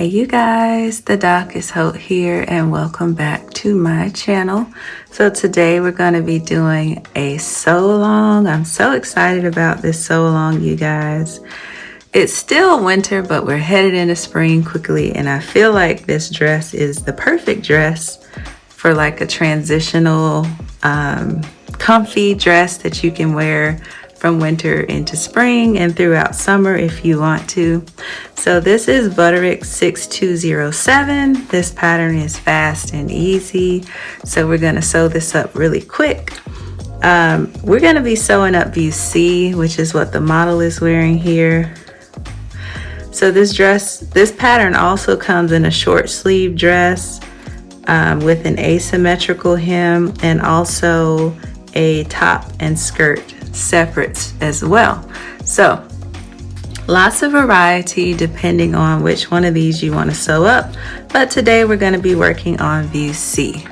Hey you guys, the doc is Hope here and welcome back to my channel. So today we're going to be doing a sew along. I'm so excited about this sew along, you guys. It's still winter, but we're headed into spring quickly, and I feel like this dress is the perfect dress for like a transitional comfy dress that you can wear from winter into spring and throughout summer if you want to. So this is Butterick 6207. This pattern is fast and easy. So we're gonna sew this up really quick. We're gonna be sewing up view C, which is what the model is wearing here. So this pattern also comes in a short sleeve dress with an asymmetrical hem and also a top and skirt separate as well. So lots of variety depending on which one of these you want to sew up, but today we're going to be working on view C.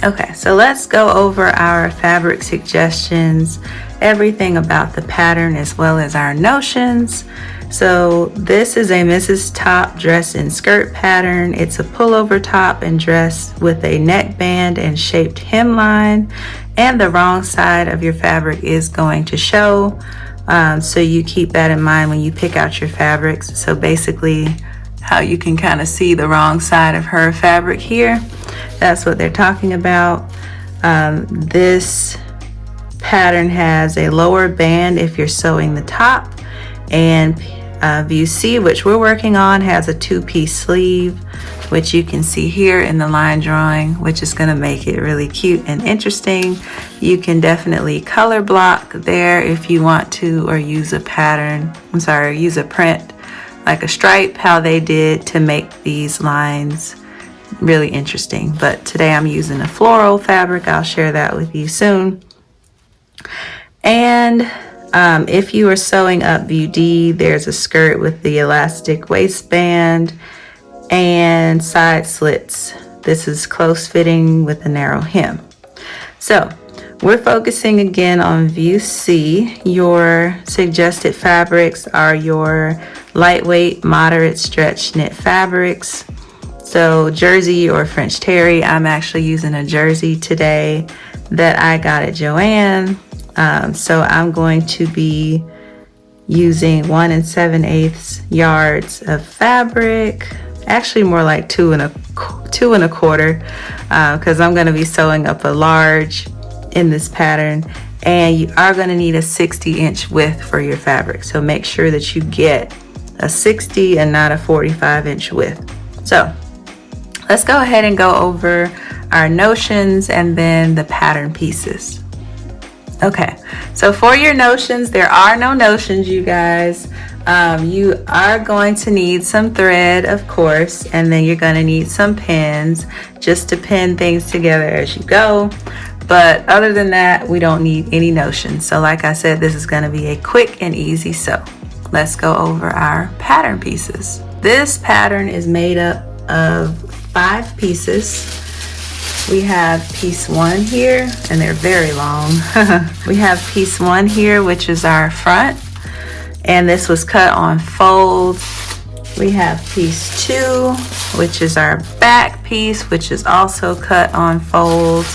Okay, so let's go over our fabric suggestions, everything about the pattern as well as our notions. So this is a Mrs. Top dress and skirt pattern. It's a pullover top and dress with a neckband and shaped hemline, and the wrong side of your fabric is going to show. So you keep that in mind when you pick out your fabrics. So basically how you can kind of see the wrong side of her fabric here. That's what they're talking about. This pattern has a lower band if you're sewing the top, and view C, which we're working on, has a two-piece sleeve, which you can see here in the line drawing, which is going to make it really cute and interesting. You can definitely color block there if you want to, or use a pattern, use a print like a stripe, how they did to make these lines really interesting. But today I'm using a floral fabric. I'll share that with you soon. And if you are sewing up view D, there's a skirt with the elastic waistband and side slits. This is close fitting with a narrow hem. So we're focusing again on view C. Your suggested fabrics are your lightweight, moderate stretch knit fabrics. So jersey or French terry. I'm actually using a jersey today that I got at Joann. So I'm going to be using 1 7/8 yards of fabric, actually more like 2 1/4, because I'm going to be sewing up a large in this pattern, and you are going to need a 60-inch width for your fabric. So make sure that you get a 60 and not a 45-inch width. So let's go ahead and go over our notions and then the pattern pieces. Okay, so for your notions, there are no notions, you guys. You are going to need some thread, of course, and then you're going to need some pins just to pin things together as you go. But other than that, we don't need any notions. So like I said, this is going to be a quick and easy sew. Let's go over our pattern pieces. This pattern is made up of 5 pieces. We have piece 1 here, and they're very long. We have piece 1 here, which is our front, and this was cut on fold. We have piece 2, which is our back piece, which is also cut on fold.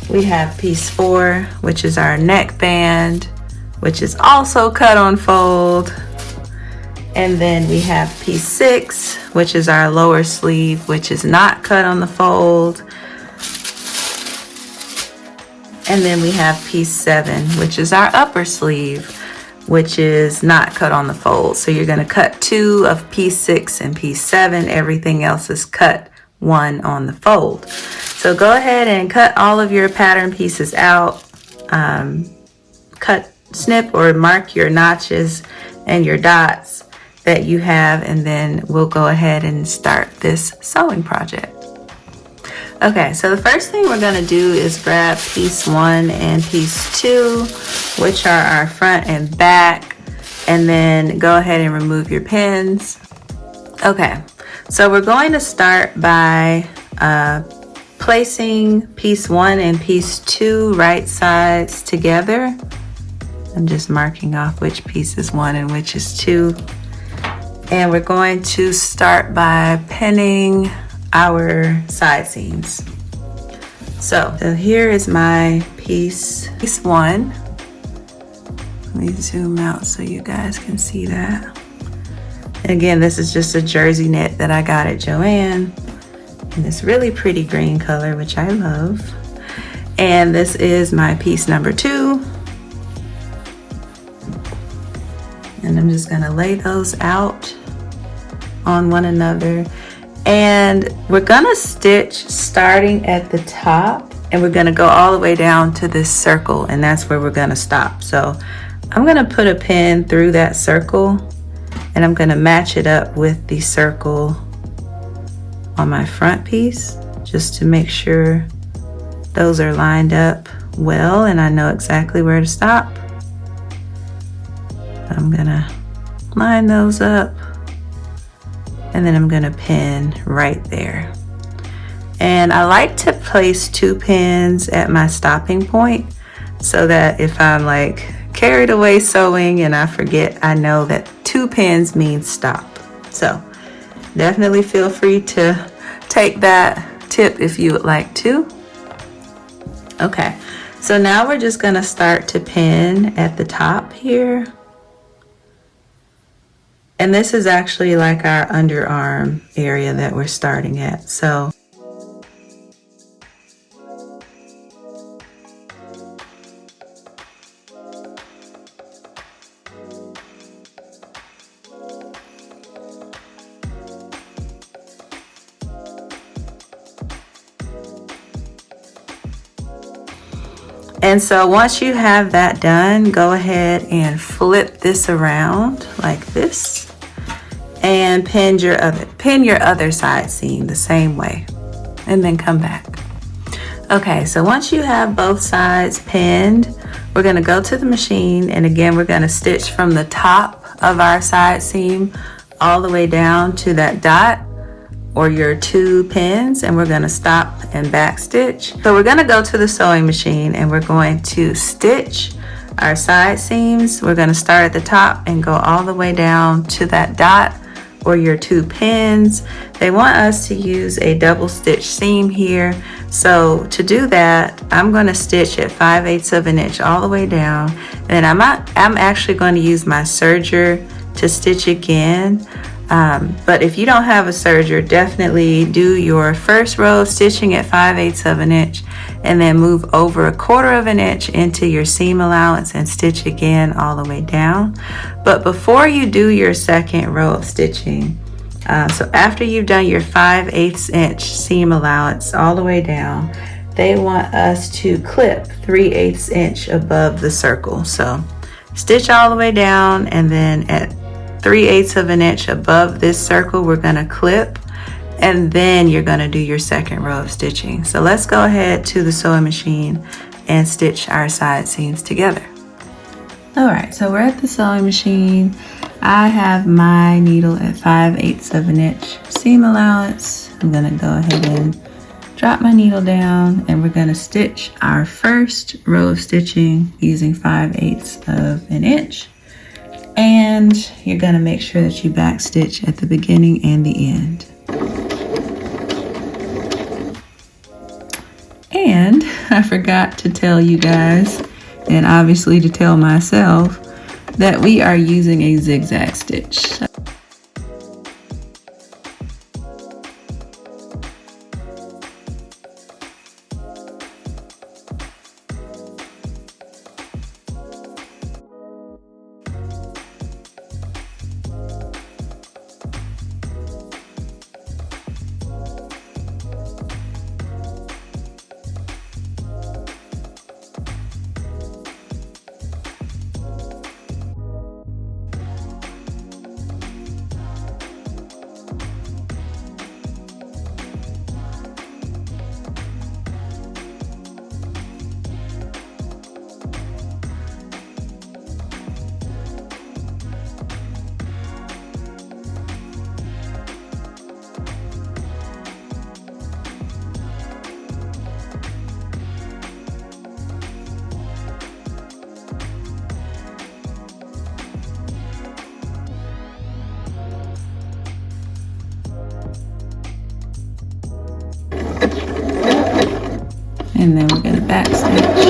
We have piece 4, which is our neckband, which is also cut on fold. And then we have piece 6, which is our lower sleeve, which is not cut on the fold. And then we have piece 7, which is our upper sleeve, which is not cut on the fold. So you're going to cut 2 of piece 6 and piece 7. Everything else is cut 1 on the fold. So go ahead and cut all of your pattern pieces out. Snip or mark your notches and your dots that you have, and then we'll go ahead and start this sewing project. Okay, so the first thing we're going to do is grab piece 1 and piece 2, which are our front and back, and then go ahead and remove your pins. Okay, so we're going to start by placing piece 1 and piece 2 right sides together. I'm just marking off which piece is 1 and which is 2. And we're going to start by pinning our side seams. So here is my piece 1. Let me zoom out so you guys can see that. Again, this is just a jersey knit that I got at Joann in this really pretty green color, which I love. And this is my piece number 2. And I'm just gonna lay those out on one another. And we're gonna stitch starting at the top, and we're gonna go all the way down to this circle, and that's where we're gonna stop. So I'm gonna put a pin through that circle, and I'm gonna match it up with the circle on my front piece, just to make sure those are lined up well and I know exactly where to stop. I'm gonna line those up, and then I'm gonna pin right there. And I like to place 2 pins at my stopping point, so that if I'm like carried away sewing and I forget, I know that 2 pins means stop. So definitely feel free to take that tip if you would like to. Okay, so now we're just gonna start to pin at the top here. And this is actually like our underarm area that we're starting at. So and so once you have that done, go ahead and flip this around like this and pin your other side seam the same way, and then come back. Okay, so once you have both sides pinned, we're gonna go to the machine, and again, we're gonna stitch from the top of our side seam all the way down to that dot or your 2 pins, and we're gonna stop and back stitch. So we're gonna go to the sewing machine, and we're going to stitch our side seams. We're gonna start at the top and go all the way down to that dot or your 2 pins. They want us to use a double stitch seam here. So to do that, I'm gonna stitch at 5/8 of an inch all the way down. And I'm actually going to use my serger to stitch again. But if you don't have a serger, definitely do your first row of stitching at 5/8 of an inch, and then move over 1/4 of an inch into your seam allowance and stitch again all the way down. But before you do your second row of stitching, so after you've done your 5/8 inch seam allowance all the way down, they want us to clip 3/8 inch above the circle. So stitch all the way down, and then at 3/8 of an inch above this circle, we're gonna clip, and then you're gonna do your second row of stitching. So let's go ahead to the sewing machine and stitch our side seams together. All right, so we're at the sewing machine. I have my needle at 5/8 of an inch seam allowance. I'm gonna go ahead and drop my needle down, and we're gonna stitch our first row of stitching using 5/8 of an inch. And you're gonna make sure that you back stitch at the beginning and the end. And I forgot to tell you guys, and obviously to tell myself, that we are using a zigzag stitch. and then we're going to back stitch.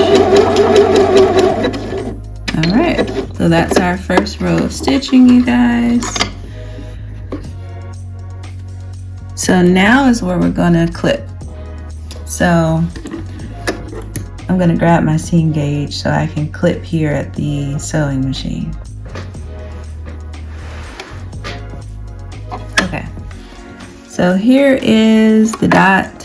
All right, so that's our first row of stitching, you guys. So now is where we're going to clip. So I'm going to grab my seam gauge so I can clip here at the sewing machine. Okay, so here is the dot.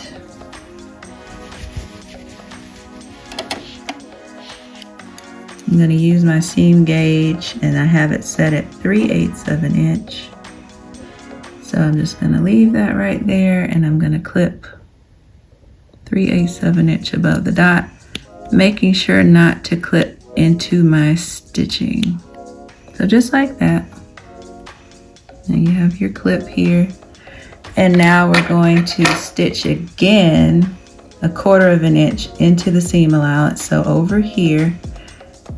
I'm going to use my seam gauge and I have it set at 3/8 of an inch. So I'm just going to leave that right there and I'm going to clip 3/8 of an inch above the dot, making sure not to clip into my stitching. So just like that. Now you have your clip here. And now we're going to stitch again 1/4 of an inch into the seam allowance. So over here,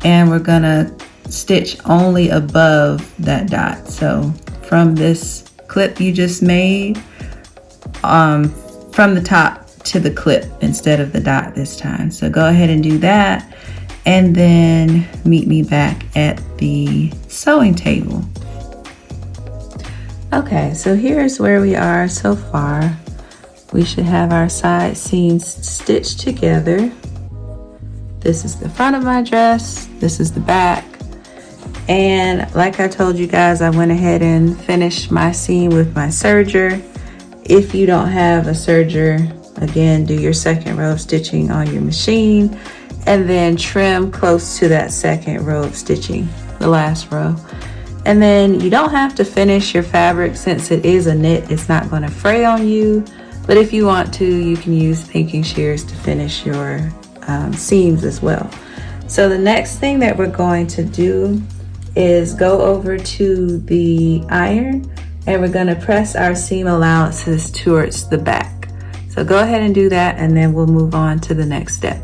and we're gonna stitch only above that dot. So from this clip you just made, from the top to the clip instead of the dot this time. So go ahead and do that, and then meet me back at the sewing table. Okay, so here's where we are so far. We should have our side seams stitched together. This is the front of my dress, this is the back. And like I told you guys, I went ahead and finished my seam with my serger. If you don't have a serger, again, do your second row of stitching on your machine and then trim close to that second row of stitching, the last row. And then you don't have to finish your fabric since it is a knit, it's not going to fray on you. But if you want to, you can use pinking shears to finish your seams as well. So the next thing that we're going to do is go over to the iron and we're going to press our seam allowances towards the back. So go ahead and do that and then we'll move on to the next step.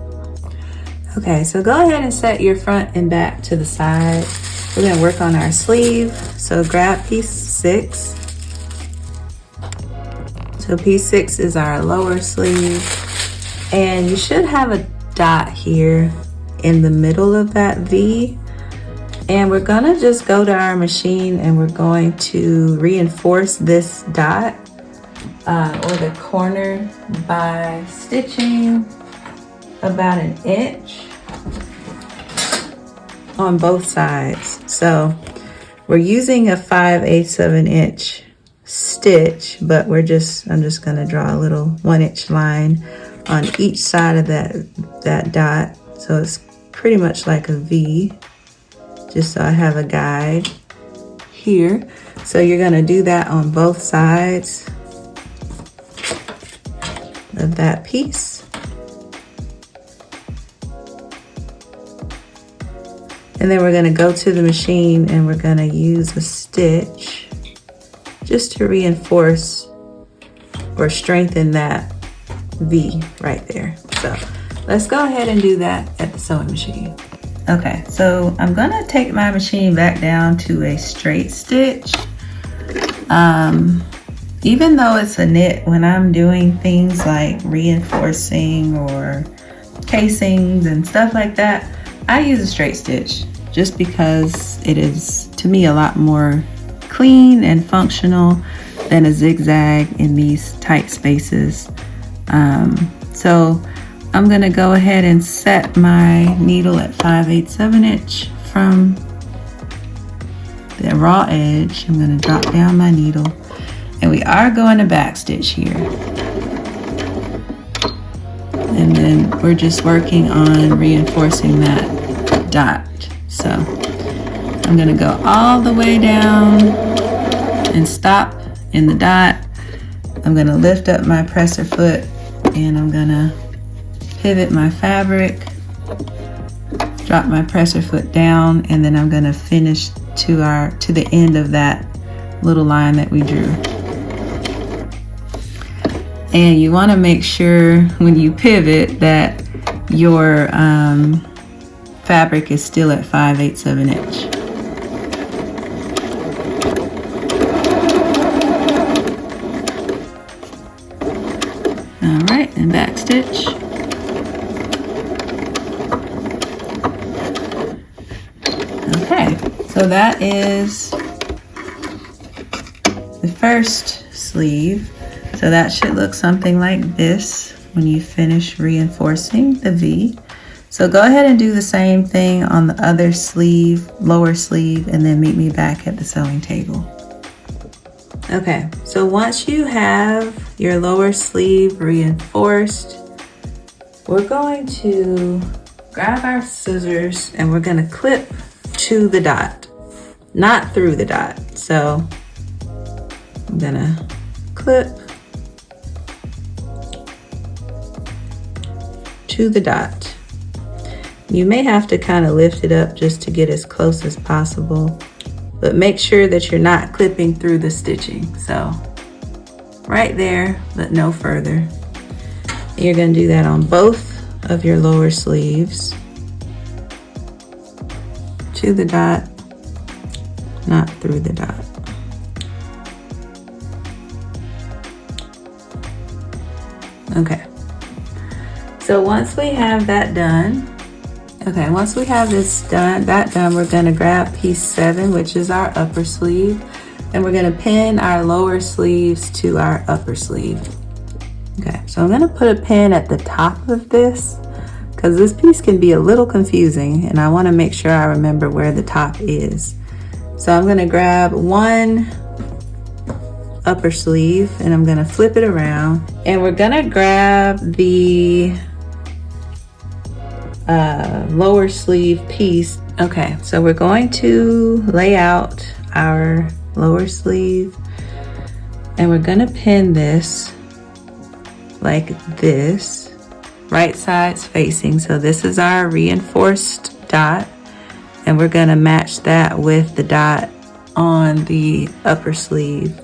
Okay, so go ahead and set your front and back to the side. We're going to work on our sleeve. So grab piece 6. So piece 6 is our lower sleeve, and you should have a dot here in the middle of that V. And we're gonna just go to our machine and we're going to reinforce this dot or the corner by stitching about 1 inch on both sides. So we're using a 5/8 of an inch stitch, but I'm just going to draw a little 1 inch line on each side of that dot. So it's pretty much like a V, just so I have a guide here. So you're going to do that on both sides of that piece. And then we're going to go to the machine and we're going to use a stitch just to reinforce or strengthen that V right there. So let's go ahead and do that at the sewing machine. Okay, so I'm gonna take my machine back down to a straight stitch. Even though it's a knit, when I'm doing things like reinforcing or casings and stuff like that, I use a straight stitch just because it is, to me, a lot more clean and functional than a zigzag in these tight spaces. So I'm gonna go ahead and set my needle at 5/8 of an inch from the raw edge. I'm gonna drop down my needle, and we are going to back stitch here. And then we're just working on reinforcing that dot. So I'm gonna go all the way down and stop in the dot. I'm gonna lift up my presser foot and I'm gonna pivot my fabric, drop my presser foot down, and then I'm gonna finish to the end of that little line that we drew. And you wanna make sure when you pivot that your fabric is still at 5/8 of an inch. All right, and back stitch. So that is the first sleeve. So that should look something like this when you finish reinforcing the V. So go ahead and do the same thing on the other sleeve, lower sleeve, and then meet me back at the sewing table. Okay, so once you have your lower sleeve reinforced, we're going to grab our scissors and we're going to clip to the dot, not through the dot. So I'm going to clip to the dot. You may have to kind of lift it up just to get as close as possible, but make sure that you're not clipping through the stitching. So right there, but no further. You're going to do that on both of your lower sleeves. To the dot, not through the dot. Okay. So once we have that done, once we have that done, we're gonna grab piece 7, which is our upper sleeve, and we're gonna pin our lower sleeves to our upper sleeve. Okay, so I'm gonna put a pin at the top of this because this piece can be a little confusing and I wanna make sure I remember where the top is. So I'm gonna grab one upper sleeve and I'm gonna flip it around, and we're gonna grab the lower sleeve piece. Okay, so we're going to lay out our lower sleeve and we're gonna pin this like this, right sides facing. So this is our reinforced dot, and we're gonna match that with the dot on the upper sleeve.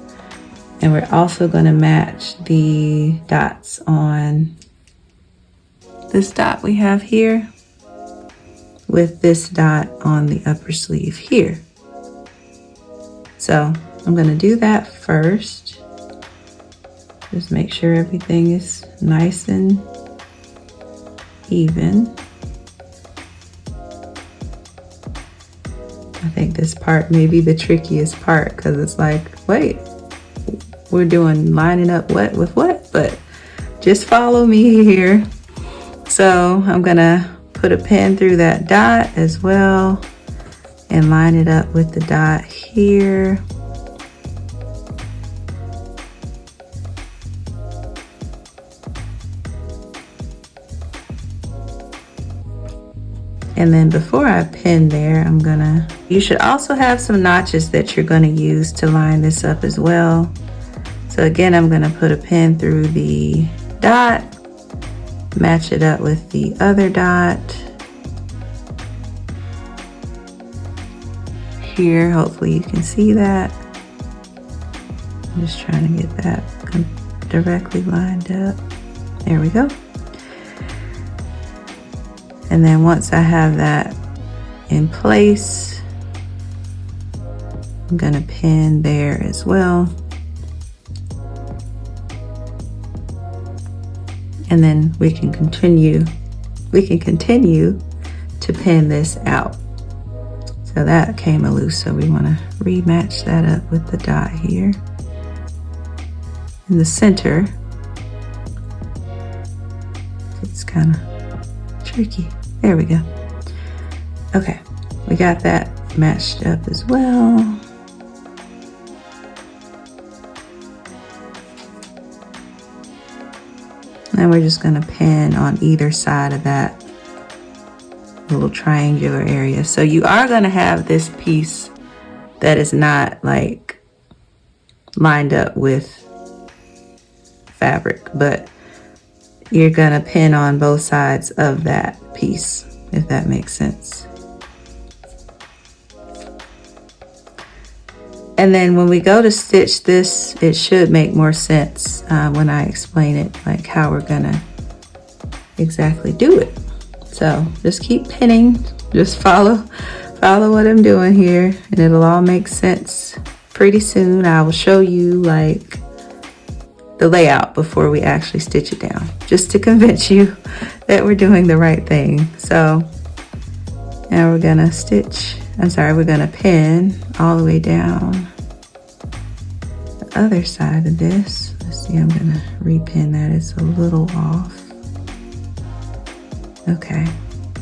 And we're also gonna match the dots on this dot we have here with this dot on the upper sleeve here. So I'm gonna do that first. Just make sure everything is nice and even. I think this part may be the trickiest part because it's like, wait, we're doing lining up what with what? But just follow me here. So I'm gonna put a pin through that dot as well and line it up with the dot here. And then before I pin there, you should also have some notches that you're gonna use to line this up as well. So again, I'm gonna put a pin through the dot, match it up with the other dot here. Hopefully you can see that. I'm just trying to get that directly lined up. There we go. And then once I have that in place, I'm gonna pin there as well. And then we can continue to pin this out. So that came loose, so we wanna rematch that up with the dot here. In the center, it's kind of tricky. There we go. Okay, we got that matched up as well. And we're just gonna pin on either side of that little triangular area. So you are gonna have this piece that is not like lined up with fabric, but you're gonna pin on both sides of that piece, if that makes sense. And then when we go to stitch this, it should make more sense when I explain it, like how we're gonna exactly do it. So just keep pinning, just follow what I'm doing here, and it'll all make sense pretty soon. I will show you like the layout before we actually stitch it down, just to convince you that we're doing the right thing. So now we're gonna stitch I'm sorry, we're gonna pin all the way down the other side of this. Let's see, I'm gonna repin that, it's a little off. Okay,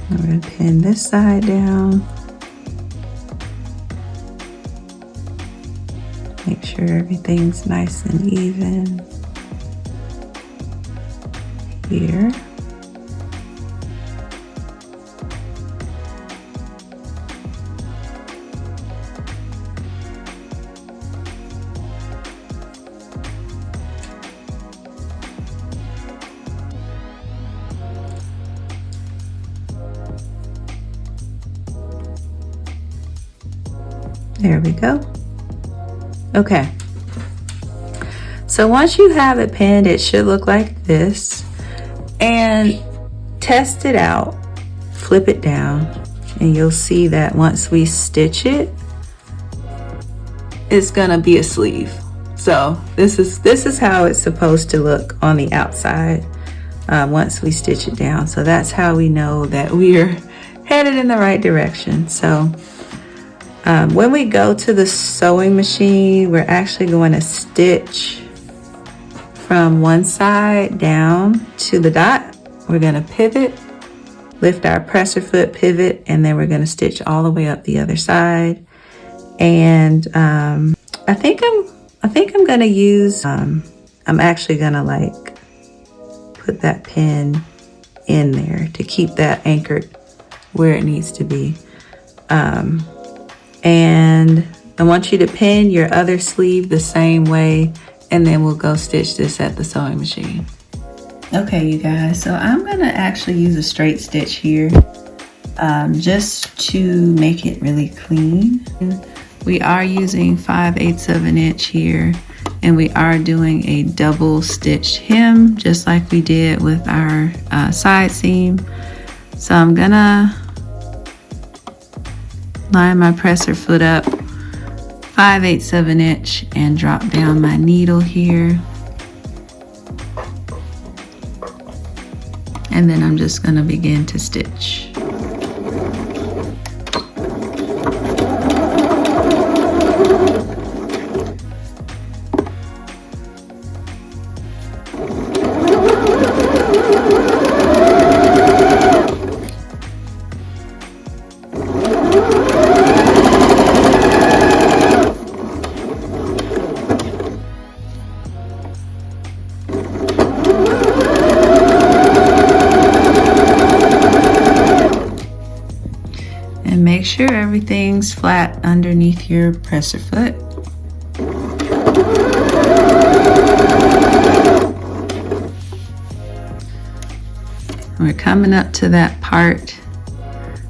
I'm gonna pin this side down. Make sure everything's nice and even here. There we go. Okay. So once you have it pinned, it should look like this. And test it out, flip it down, and you'll see that once we stitch it, it's gonna be a sleeve. So this is how it's supposed to look on the outside once we stitch it down. So that's how we know that we're headed in the right direction. So when we go to the sewing machine, we're actually going to stitch from one side down to the dot. We're going to pivot, lift our presser foot, pivot, and then we're going to stitch all the way up the other side. And I think I'm going to use I'm actually going to like put that pin in there to keep that anchored where it needs to be. And I want you to pin your other sleeve the same way, and then we'll go stitch this at the sewing machine. Okay, you guys, so I'm gonna actually use a straight stitch here just to make it really clean. We are using 5/8 of an inch here, and we are doing a double stitched hem just like we did with our side seam. So I'm gonna line my presser foot up 5/8 of an inch and drop down my needle here. And then I'm just going to begin to stitch. And make sure everything's flat underneath your presser foot. We're coming up to that part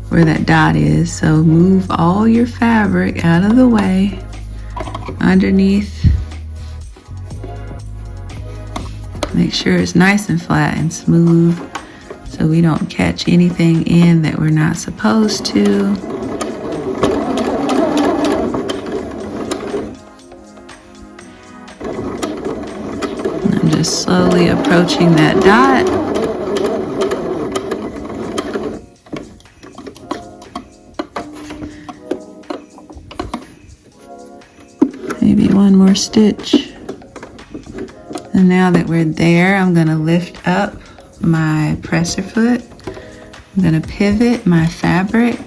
where that dot is, so move all your fabric out of the way underneath. Make sure it's nice and flat and smooth, so we don't catch anything in that we're not supposed to. And I'm just slowly approaching that dot. Maybe one more stitch. And now that we're there, I'm gonna lift up my presser foot. I'm going to pivot my fabric.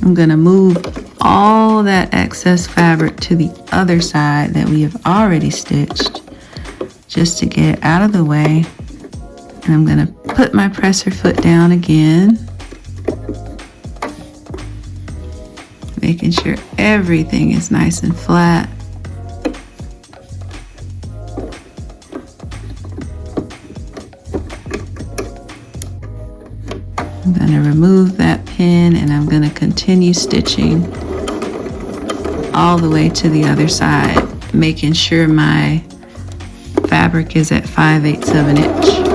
I'm going to move all that excess fabric to the other side that we have already stitched just to get it out of the way. And I'm going to put my presser foot down again, making sure everything is nice and flat. I'm going to remove that pin and I'm going to continue stitching all the way to the other side, making sure my fabric is at 5/8 of an inch.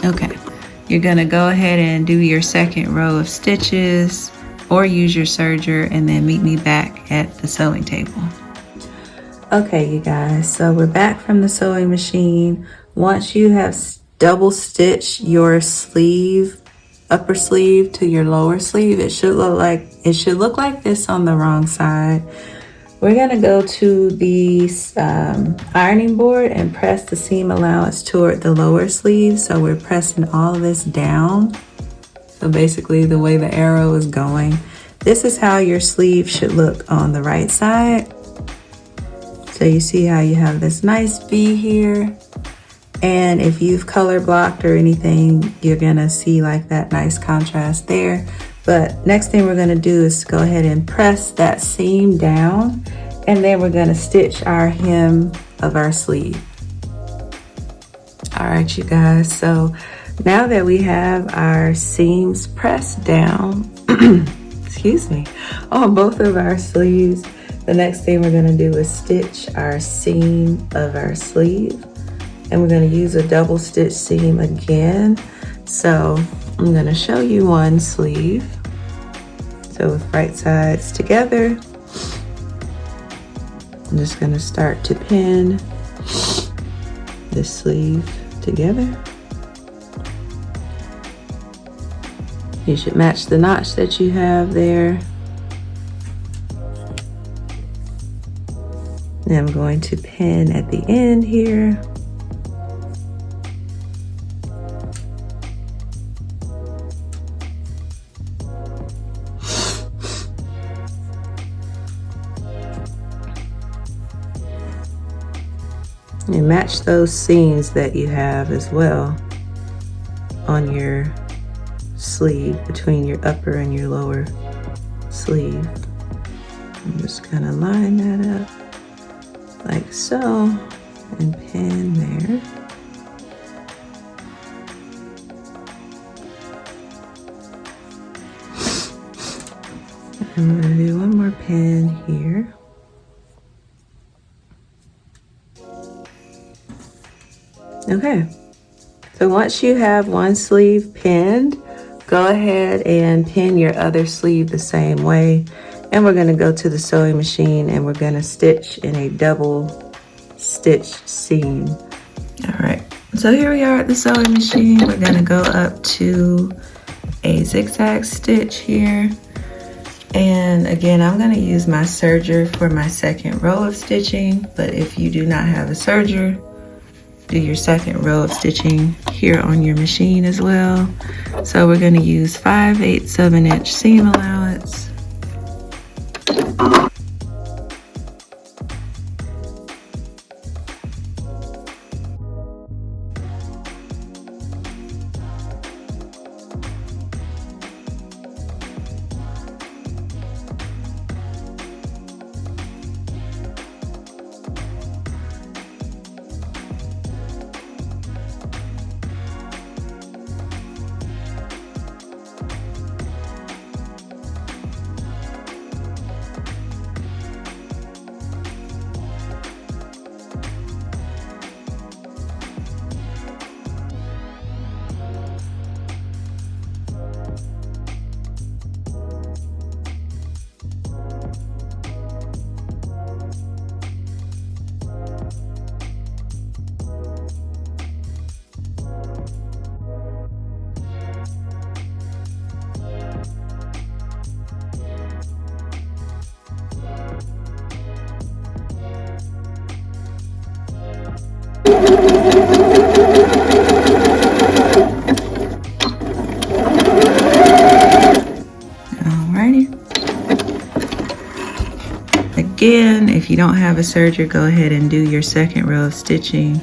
Okay, you're gonna go ahead and do your second row of stitches or use your serger and then meet me back at the sewing table. Okay, you guys, so we're back from the sewing machine. Once you have double stitched your sleeve, upper sleeve to your lower sleeve, it should look like this on the wrong side. We're gonna go to the ironing board and press the seam allowance toward the lower sleeve. So we're pressing all of this down. So basically the way the arrow is going, this is how your sleeve should look on the right side. So you see how you have this nice V here. And if you've color blocked or anything, you're gonna see like that nice contrast there. But next thing we're gonna do is go ahead and press that seam down, and then we're gonna stitch our hem of our sleeve. All right, you guys, so now that we have our seams pressed down, excuse me, on both of our sleeves, the next thing we're gonna do is stitch our seam of our sleeve. And we're gonna use a double stitch seam again. So I'm gonna show you one sleeve. So with right sides together, I'm just gonna start to pin this sleeve together. You should match the notch that you have there. And I'm going to pin at the end here. And match those seams that you have as well on your sleeve, between your upper and your lower sleeve. I'm just gonna line that up like so and pin there. I'm gonna do one more pin here. Okay, so once you have one sleeve pinned, go ahead and pin your other sleeve the same way. And we're gonna go to the sewing machine and we're gonna stitch in a double stitch seam. All right, so here we are at the sewing machine. We're gonna go up to a zigzag stitch here. And again, I'm gonna use my serger for my second row of stitching, but if you do not have a serger, do your second row of stitching here on your machine as well. So we're gonna use 5/8 of an inch seam allowance. Alrighty. Again, if you don't have a serger, go ahead and do your second row of stitching.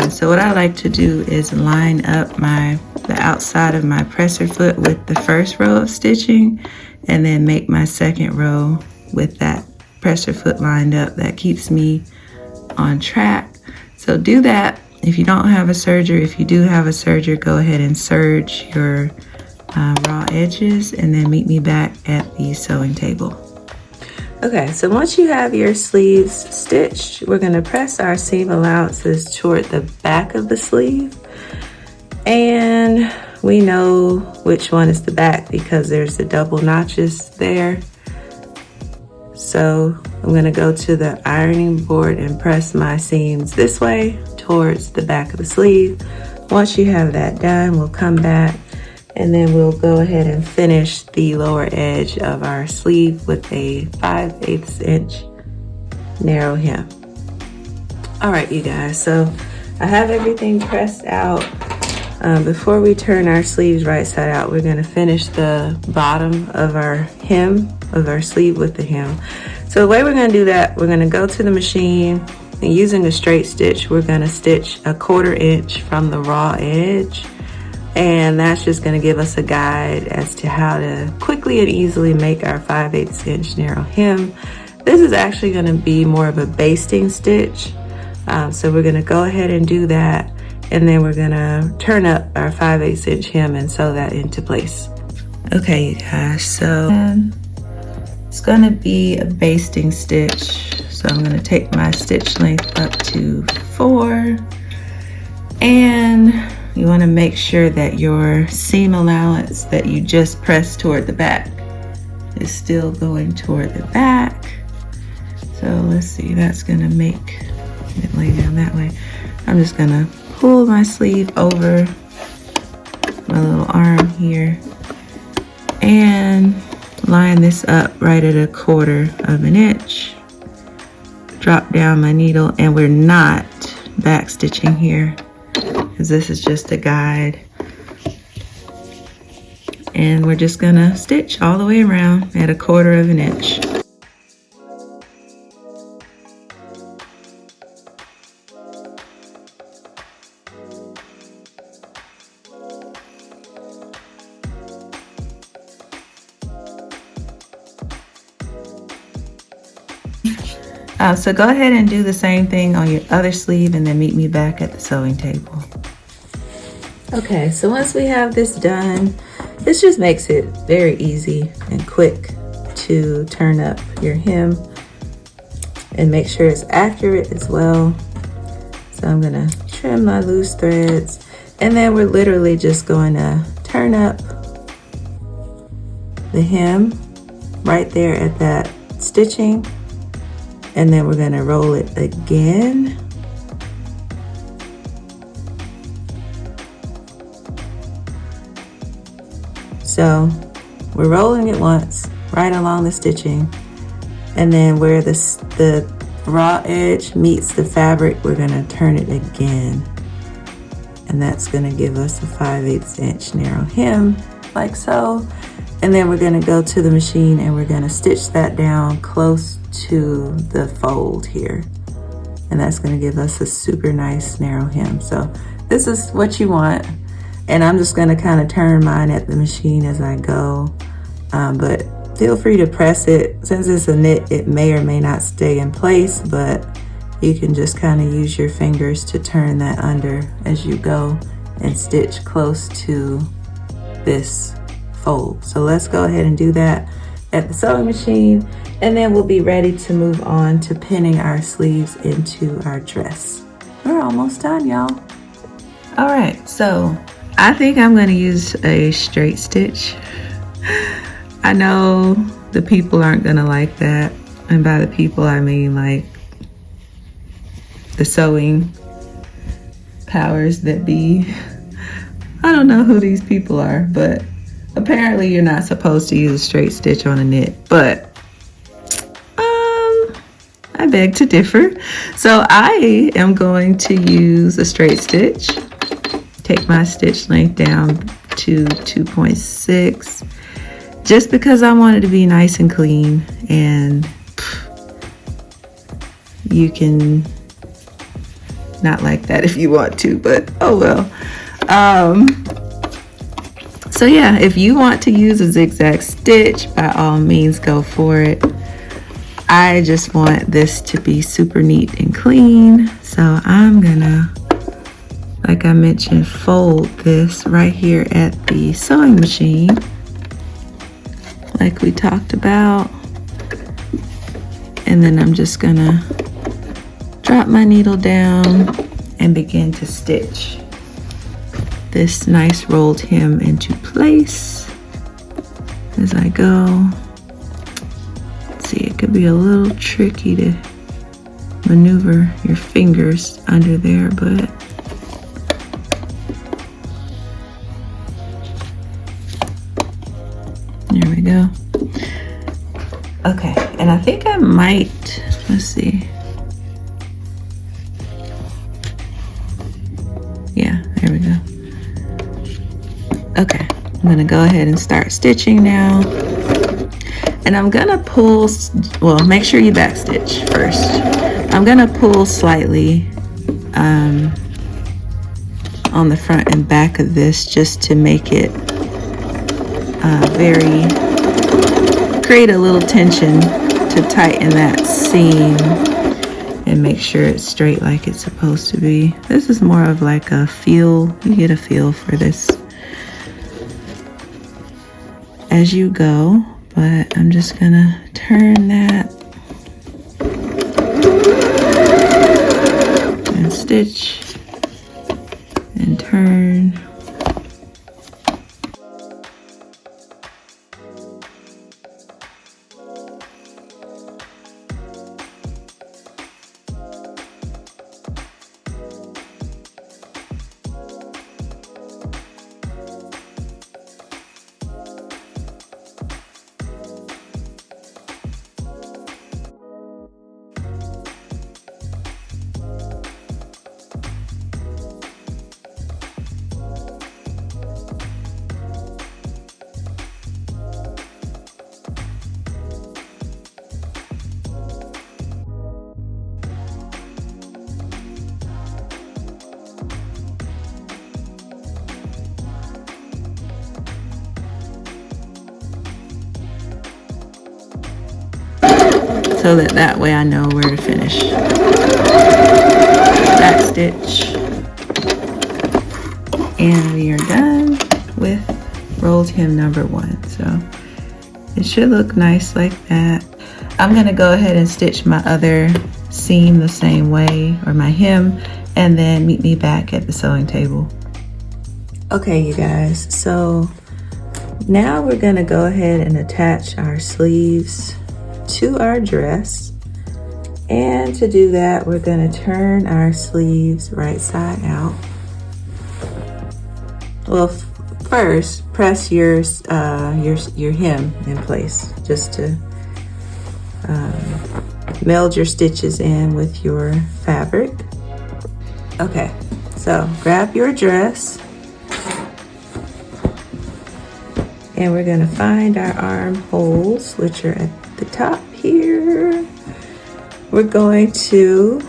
So what I like to do is line up the outside of my presser foot with the first row of stitching, and then make my second row with that presser foot lined up. That keeps me on track. So do that. If you don't have a serger, if you do have a serger, go ahead and serge your raw edges and then meet me back at the sewing table. Okay, so once you have your sleeves stitched, we're going to press our seam allowances toward the back of the sleeve. And we know which one is the back because there's the double notches there. So I'm gonna go to the ironing board and press my seams this way towards the back of the sleeve. Once you have that done, we'll come back and then we'll go ahead and finish the lower edge of our sleeve with a 5/8 inch narrow hem. All right, you guys, so I have everything pressed out. Before we turn our sleeves right side out, we're gonna finish the bottom of our hem, of our sleeve with the hem. So the way we're gonna do that, we're gonna go to the machine and using a straight stitch, we're gonna stitch a 1/4 inch from the raw edge. And that's just gonna give us a guide as to how to quickly and easily make our 5/8 inch narrow hem. This is actually gonna be more of a basting stitch. So we're gonna go ahead and do that. And then we're gonna turn up our 5/8 inch hem and sew that into place. Okay, you guys, so it's gonna be a basting stitch. So I'm gonna take my stitch length up to 4. And you wanna make sure that your seam allowance that you just pressed toward the back is still going toward the back. So let's see, that's gonna make it lay down that way. I'm just gonna pull my sleeve over my little arm here and line this up right at 1/4 of an inch. Drop down my needle, and we're not back stitching here because this is just a guide. And we're just gonna stitch all the way around at 1/4 of an inch. So go ahead and do the same thing on your other sleeve and then meet me back at the sewing table. Okay, so once we have this done, this just makes it very easy and quick to turn up your hem and make sure it's accurate as well. So I'm gonna trim my loose threads, and then we're literally just going to turn up the hem right there at that stitching. And then we're gonna roll it again. So we're rolling it once, right along the stitching. And then where the raw edge meets the fabric, we're gonna turn it again. And that's gonna give us a 5/8 inch narrow hem, like so. And then we're gonna go to the machine and we're gonna stitch that down close to the fold here. And that's gonna give us a super nice narrow hem. So this is what you want. And I'm just gonna kind of turn mine at the machine as I go. But feel free to press it. Since it's a knit, it may or may not stay in place, but you can just kind of use your fingers to turn that under as you go and stitch close to this fold. So let's go ahead and do that at the sewing machine, and then we'll be ready to move on to pinning our sleeves into our dress. We're almost done, y'all. All right, so I think I'm gonna use a straight stitch. I know the people aren't gonna like that, and by the people I mean like the sewing powers that be. I don't know who these people are, but apparently you're not supposed to use a straight stitch on a knit, but I beg to differ. So I am going to use a straight stitch. Take my stitch length down to 2.6, just because I want it to be nice and clean, and you can not like that if you want to, but oh well. So yeah, if you want to use a zigzag stitch, by all means go for it. I just want this to be super neat and clean. So I'm gonna, like I mentioned, fold this right here at the sewing machine, like we talked about. And then I'm just gonna drop my needle down and begin to stitch this nice rolled hem into place as I go. See, it could be a little tricky to maneuver your fingers under there, but there we go. Okay, and I think I might, let's see. Yeah, there we go. Okay, I'm gonna go ahead and start stitching now. And I'm gonna pull, well, make sure you back stitch first. I'm gonna pull slightly on the front and back of this just to make it create a little tension to tighten that seam and make sure it's straight like it's supposed to be. This is more of like a feel, you get a feel for this as you go, but I'm just gonna turn that and stitch and turn. So that way I know where to finish. Back stitch. And we are done with rolled hem number 1. So it should look nice like that. I'm gonna go ahead and stitch my other seam the same way, or my hem, and then meet me back at the sewing table. Okay, you guys, so now we're gonna go ahead and attach our sleeves to our dress. And to do that, we're going to turn our sleeves right side out. Well, first press your hem in place just to meld your stitches in with your fabric. Okay, so grab your dress and we're going to find our armholes, which are at the top here. We're going to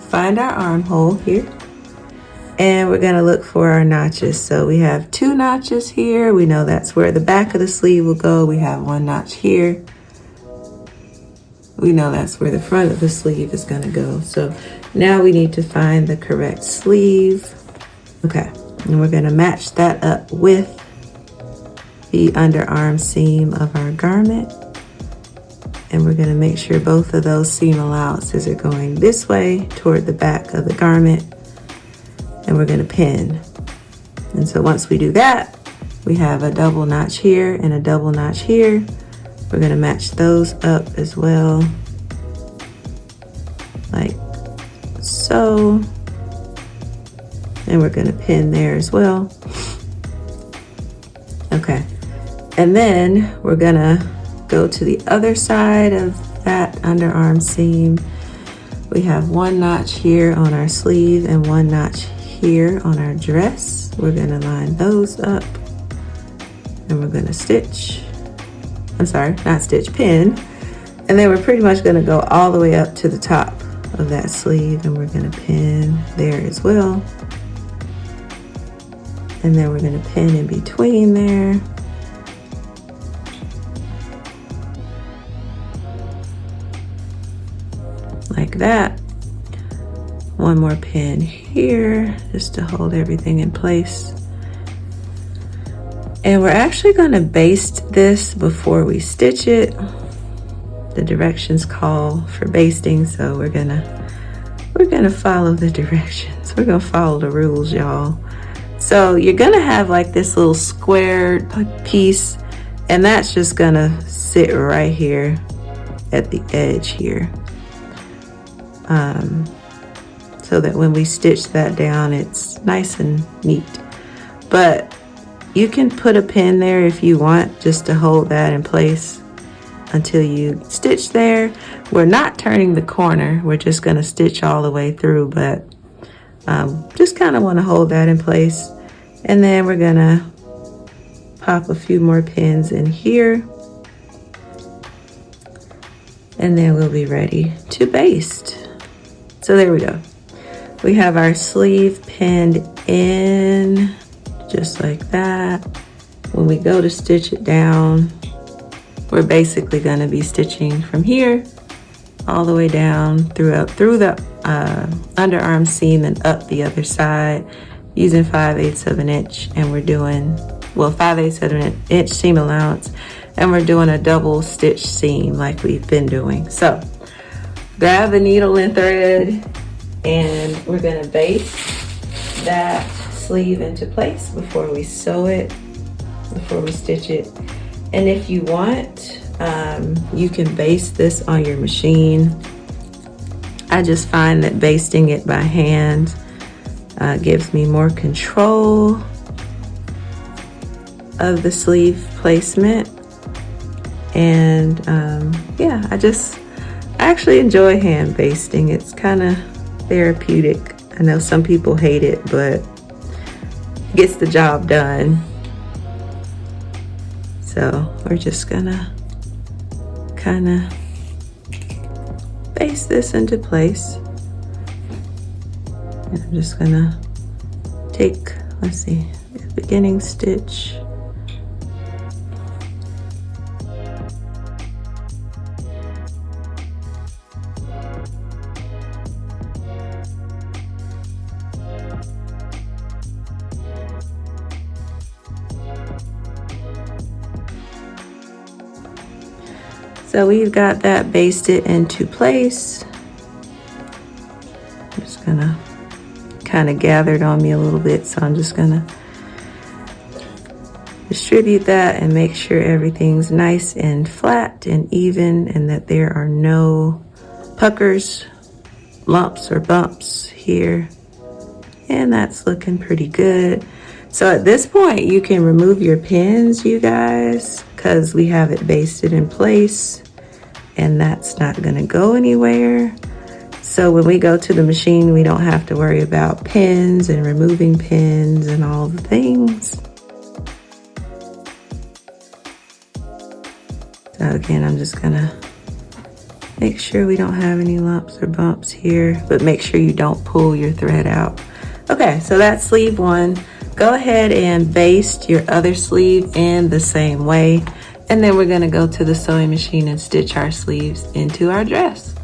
find our armhole here and we're going to look for our notches. So we have 2 notches here. We know that's where the back of the sleeve will go. We have 1 notch here. We know that's where the front of the sleeve is going to go. So now we need to find the correct sleeve. Okay, and we're going to match that up with the underarm seam of our garment. And we're going to make sure both of those seam allowances are going this way toward the back of the garment. And we're going to pin. And so once we do that, we have a double notch here and a double notch here. We're going to match those up as well, like so. And we're going to pin there as well. Okay. And then we're going to go to the other side of that underarm seam. We have 1 notch here on our sleeve and 1 notch here on our dress. We're going to line those up and we're going to stitch. I'm sorry, not stitch, pin. And then we're pretty much going to go all the way up to the top of that sleeve and we're going to pin there as well. And then we're going to pin in between there. Like that. 1 more pin here just to hold everything in place. And we're actually going to baste this before we stitch it. The directions call for basting, so we're gonna follow the directions. We're gonna follow the rules, y'all. So you're gonna have like this little squared piece, and that's just gonna sit right here at the edge here. So that when we stitch that down, it's nice and neat. But you can put a pin there if you want, just to hold that in place until you stitch there. We're not turning the corner, we're just gonna stitch all the way through, but just kind of want to hold that in place. And then we're gonna pop a few more pins in here, and then we'll be ready to baste. So there we go. We have our sleeve pinned in just like that. When we go to stitch it down, we're basically going to be stitching from here all the way down through the underarm seam and up the other side using 5/8 of an inch, and we're doing, well, 5/8 of an inch seam allowance, and we're doing a double stitch seam like we've been doing. So grab a needle and thread, and we're going to baste that sleeve into place before we sew it, before we stitch it. And if you want, you can baste this on your machine. I just find that basting it by hand gives me more control of the sleeve placement. And yeah, I actually enjoy hand basting. It's kind of therapeutic. I know some people hate it, but it gets the job done. So we're just gonna kind of baste this into place. And I'm just gonna take, let's see, the beginning stitch. So we've got that basted into place. I'm just gonna kind of gathered on me a little bit, so I'm just gonna distribute that and make sure everything's nice and flat and even, and that there are no puckers, lumps, or bumps here. And that's looking pretty good. So at this point, you can remove your pins, you guys, because we have it basted in place, and that's not gonna go anywhere. So when we go to the machine, we don't have to worry about pins and removing pins and all the things. So again, I'm just gonna make sure we don't have any lumps or bumps here, but make sure you don't pull your thread out. Okay, so that's sleeve one. Go ahead and baste your other sleeve in the same way. And then we're gonna go to the sewing machine and stitch our sleeves into our dress.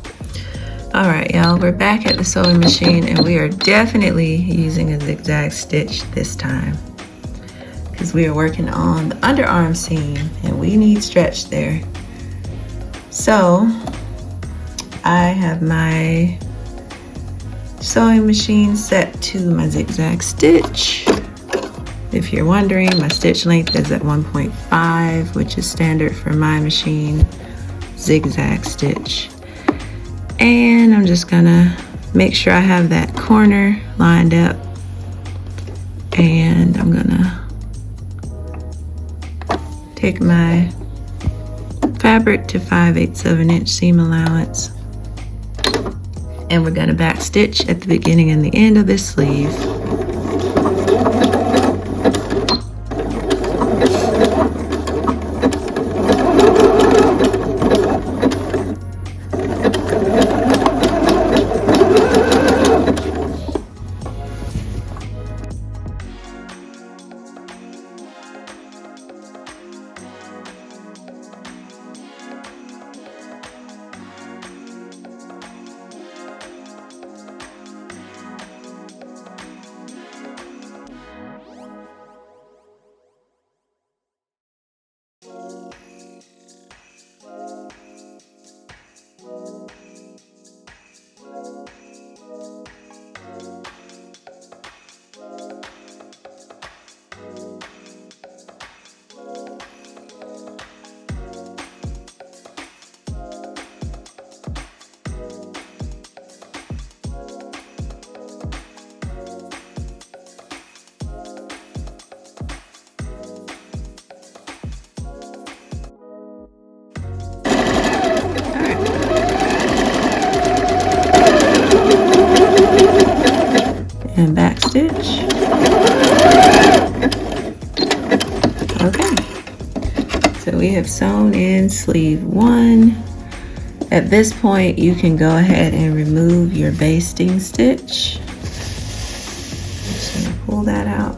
All right, y'all, we're back at the sewing machine, and we are definitely using a zigzag stitch this time because we are working on the underarm seam and we need stretch there. So I have my sewing machine set to my zigzag stitch. If you're wondering, my stitch length is at 1.5, which is standard for my machine zigzag stitch. And I'm just gonna make sure I have that corner lined up, and I'm gonna take my fabric to 5/8 of an inch seam allowance, and we're gonna back stitch at the beginning and the end of this sleeve. and back stitch. Okay, so we have sewn in sleeve 1. At this point, you can go ahead and remove your basting stitch. Just gonna pull that out.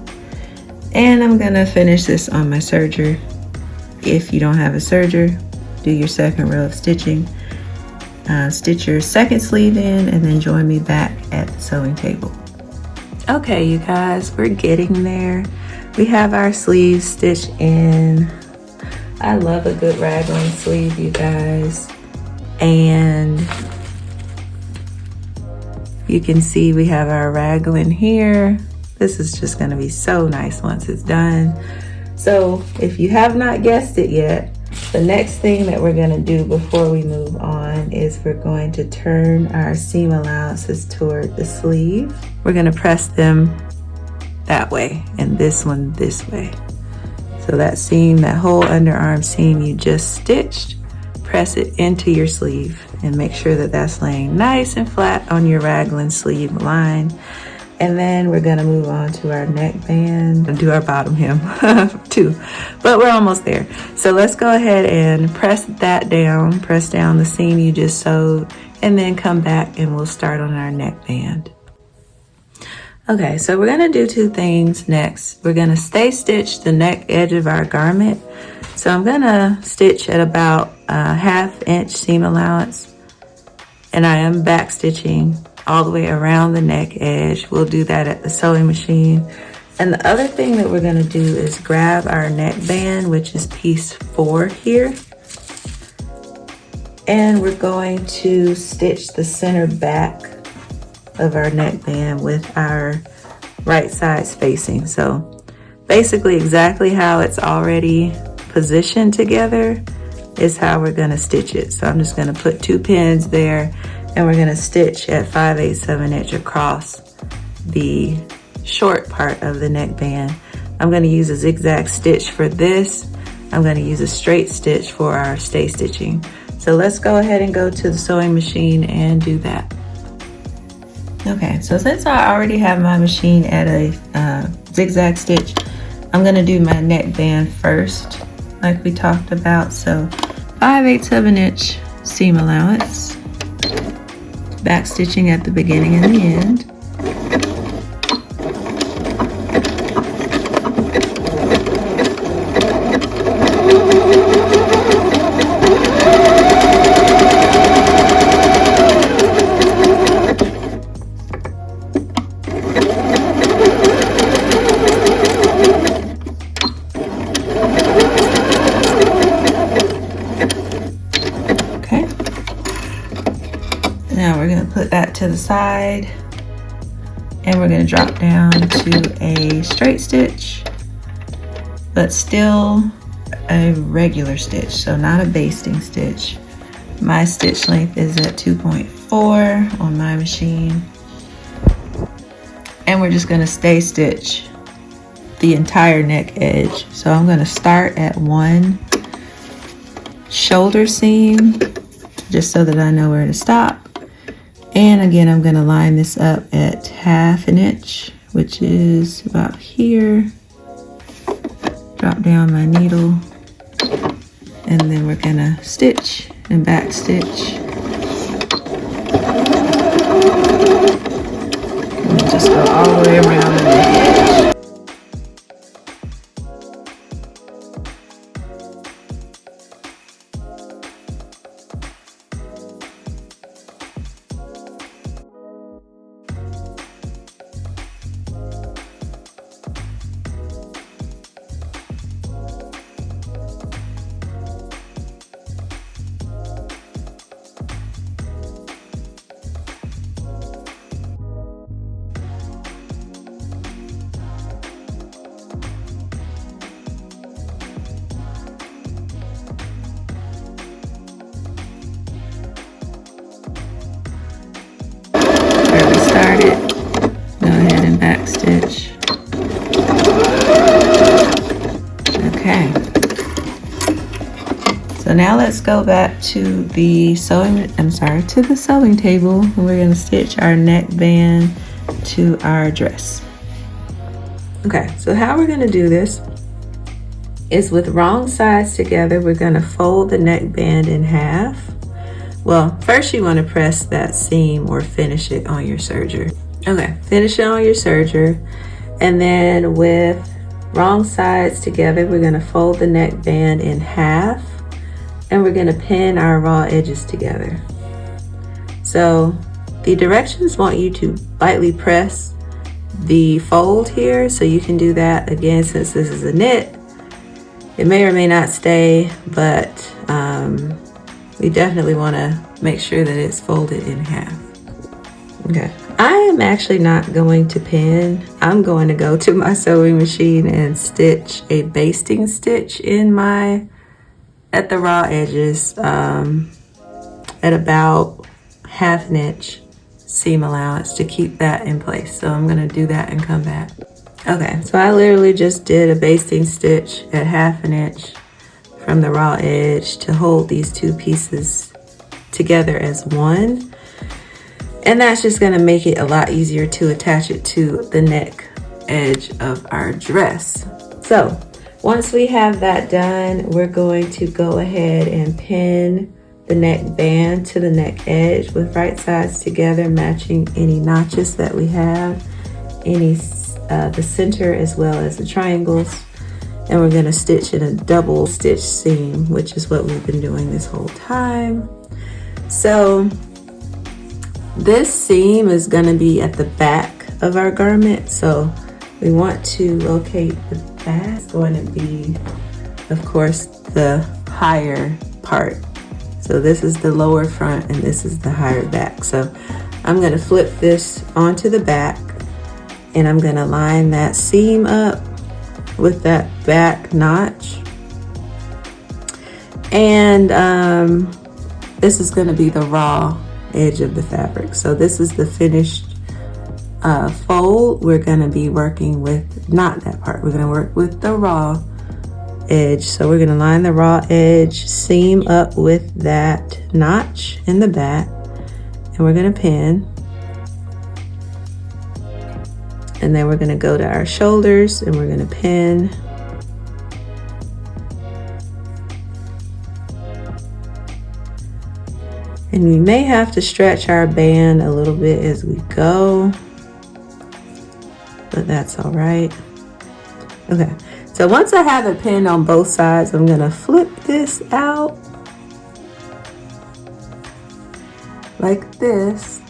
And I'm gonna finish this on my serger. If you don't have a serger, do your second row of stitching. Stitch your second sleeve in and then join me back at the sewing table. Okay, you guys, we're getting there. We have our sleeves stitched in. I love a good raglan sleeve, you guys. And you can see we have our raglan here. This is just gonna be so nice once it's done. So if you have not guessed it yet, the next thing that we're gonna do before we move on is we're going to turn our seam allowances toward the sleeve. We're gonna press them that way and this one this way. So that seam, that whole underarm seam you just stitched, press it into your sleeve and make sure that that's laying nice and flat on your raglan sleeve line. And then we're gonna move on to our neckband and do our bottom hem too, but we're almost there. So let's go ahead and press that down, press down the seam you just sewed, and then come back and we'll start on our neckband. Okay, so we're gonna do 2 things next. We're gonna stay stitch the neck edge of our garment. So I'm gonna stitch at about a 1/2 inch seam allowance, and I am back stitching all the way around the neck edge. We'll do that at the sewing machine. And the other thing that we're gonna do is grab our neckband, which is piece 4 here. And we're going to stitch the center back of our neckband with our right side spacing. So basically exactly how it's already positioned together is how we're gonna stitch it. So I'm just gonna put 2 pins there and we're gonna stitch at 5/8 of an inch across the short part of the neckband. I'm gonna use a zigzag stitch for this. I'm gonna use a straight stitch for our stay stitching. So let's go ahead and go to the sewing machine and do that. Okay, so since I already have my machine at a zigzag stitch, I'm gonna do my neckband first, like we talked about. So 5/8 of an inch seam allowance, back stitching at the beginning and the end. Now we're going to put that to the side and we're going to drop down to a straight stitch, but still a regular stitch, so not a basting stitch. My stitch length is at 2.4 on my machine, and we're just going to stay stitch the entire neck edge. So I'm going to start at 1 shoulder seam just so that I know where to stop. And again, I'm gonna line this up at 1/2 an inch, which is about here. Drop down my needle, and then we're gonna stitch and back stitch. And just go all the way around the edge. Started, go ahead and back stitch. Okay, so now let's go back to the sewing table, and we're going to stitch our neckband to our dress. Okay, so how we're gonna do this is with wrong sides together, we're gonna fold the neckband in half. Well, first you wanna press that seam or finish it on your serger. Okay, finish it on your serger. And then with wrong sides together, we're gonna fold the neckband in half and we're gonna pin our raw edges together. So the directions want you to lightly press the fold here, so you can do that again. Since this is a knit, it may or may not stay, but we definitely want to make sure that it's folded in half. Okay, I am actually not going to pin. I'm going to go to my sewing machine and stitch a basting stitch at the raw edges at about 1/2 inch seam allowance to keep that in place. So I'm gonna do that and come back. Okay, so I literally just did a basting stitch at 1/2 inch from the raw edge to hold these two pieces together as one. And that's just gonna make it a lot easier to attach it to the neck edge of our dress. So once we have that done, we're going to go ahead and pin the neck band to the neck edge with right sides together, matching any notches that we have, the center as well as the triangles. And we're gonna stitch in a double stitch seam, which is what we've been doing this whole time. So this seam is gonna be at the back of our garment. So we want to locate the back. It's going to be, of course, the higher part. So this is the lower front and this is the higher back. So I'm gonna flip this onto the back and I'm gonna line that seam up with that back notch. And this is gonna be the raw edge of the fabric. So this is the finished fold. We're gonna be working with, not that part, we're gonna work with the raw edge. So we're gonna line the raw edge seam up with that notch in the back and we're gonna pin. And then we're gonna go to our shoulders and we're gonna pin. And we may have to stretch our band a little bit as we go, but that's all right. Okay. So once I have it pinned on both sides, I'm gonna flip this out like this.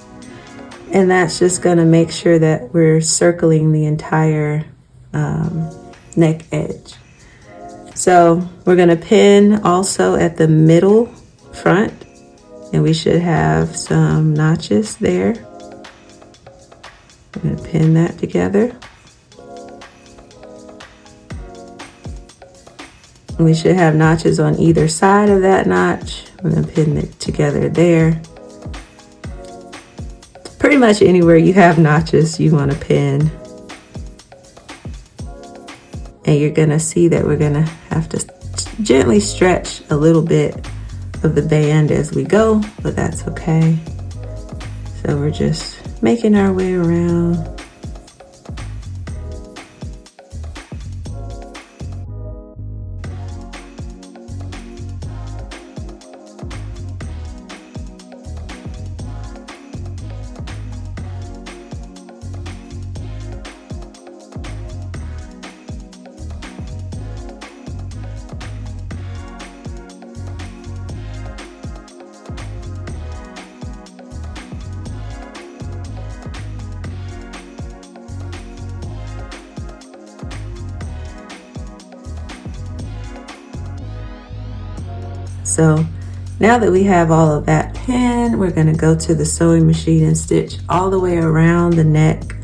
And that's just gonna make sure that we're circling the entire neck edge. So we're gonna pin also at the middle front, and we should have some notches there. We're gonna pin that together. We should have notches on either side of that notch. We're gonna pin it together there. Pretty much anywhere you have notches, you wanna pin. And you're gonna see that we're gonna have to gently stretch a little bit of the band as we go, but that's okay. So we're just making our way around. So now that we have all of that pinned, we're gonna go to the sewing machine and stitch all the way around the neck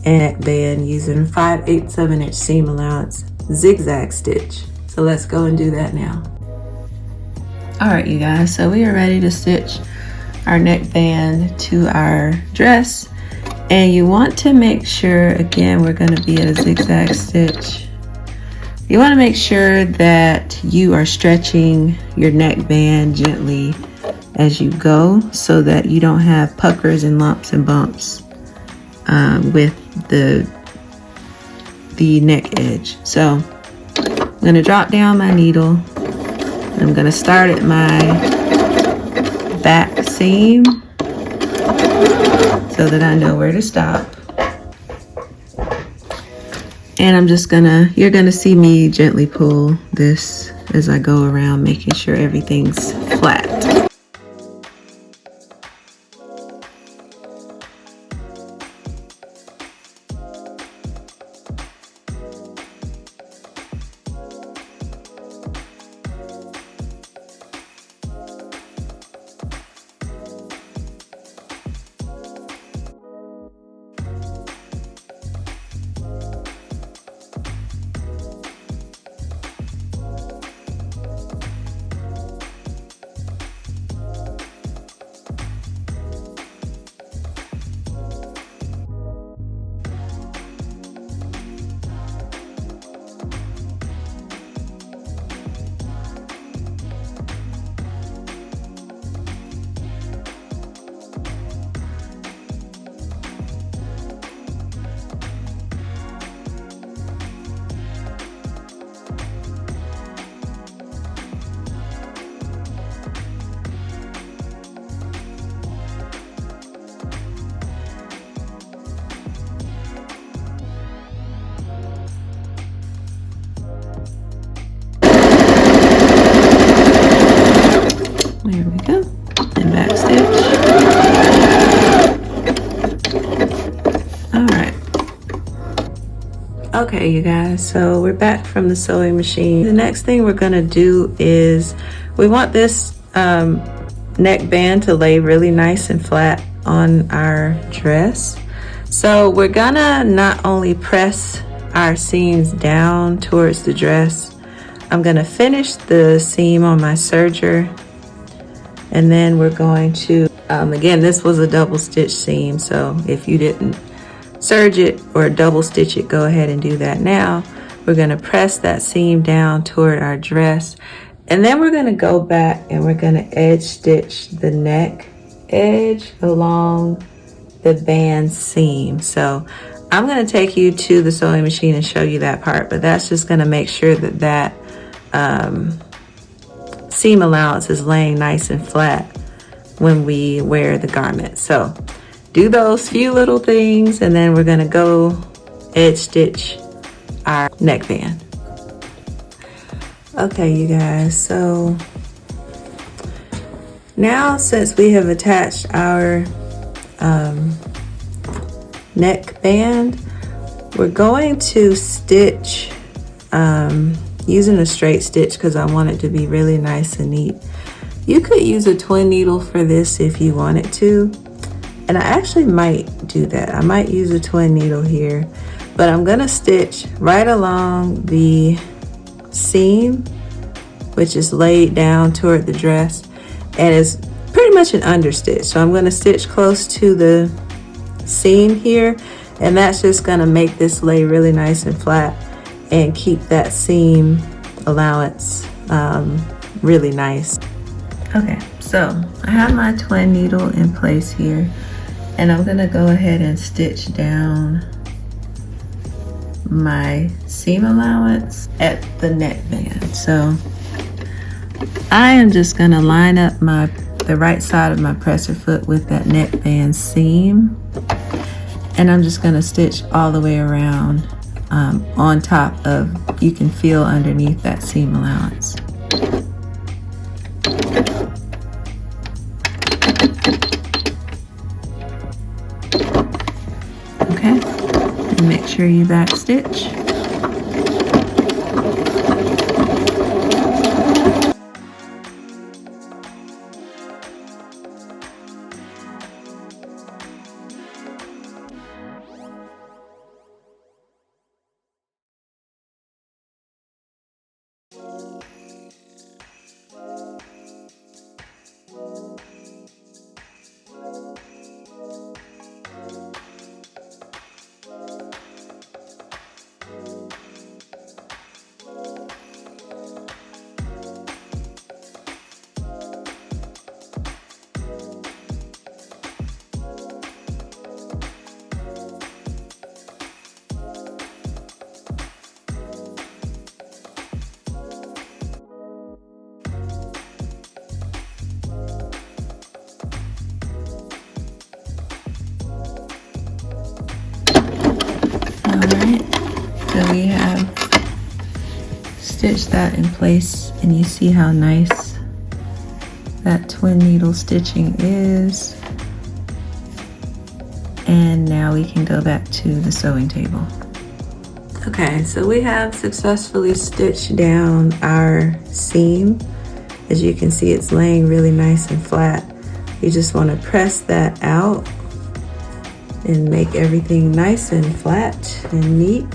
and neck band using 5/8 inch seam allowance zigzag stitch. So let's go and do that now. All right, you guys, so we are ready to stitch our neck band to our dress. And you want to make sure, again, we're gonna be at a zigzag stitch. You want to make sure that you are stretching your neck band gently as you go so that you don't have puckers and lumps and bumps with the neck edge. So I'm going to drop down my needle. I'm going to start at my back seam so that I know where to stop. And I'm just you're gonna see me gently pull this as I go around, making sure everything's flat. There we go, and back stitch. All right. Okay, you guys, so we're back from the sewing machine. The next thing we're gonna do is we want this neck band to lay really nice and flat on our dress. So we're gonna not only press our seams down towards the dress, I'm gonna finish the seam on my serger, and then we're going to, again, this was a double stitch seam, so if you didn't serge it or double stitch it, go ahead and do that now. We're gonna press that seam down toward our dress, and then we're gonna go back and we're gonna edge stitch the neck edge along the band seam. So I'm gonna take you to the sewing machine and show you that part, but that's just gonna make sure that that seam allowance is laying nice and flat when we wear the garment. So do those few little things, and then we're gonna go edge stitch our neckband. Okay, you guys, so now since we have attached our neck band, we're going to stitch using a straight stitch because I want it to be really nice and neat. You could use a twin needle for this if you wanted to, and I actually might do that. I might use a twin needle here, but I'm gonna stitch right along the seam, which is laid down toward the dress, and it's pretty much an understitch. So I'm gonna stitch close to the seam here, and that's just gonna make this lay really nice and flat and keep that seam allowance really nice. Okay, so I have my twin needle in place here, and I'm gonna go ahead and stitch down my seam allowance at the neckband. So I am just gonna line up the right side of my presser foot with that neckband seam, and I'm just gonna stitch all the way around on top of, you can feel underneath that seam allowance. Okay, and make sure you back stitch. So we have stitched that in place, and you see how nice that twin needle stitching is. And now we can go back to the sewing table. Okay, so we have successfully stitched down our seam. As you can see, it's laying really nice and flat. You just want to press that out and make everything nice and flat and neat.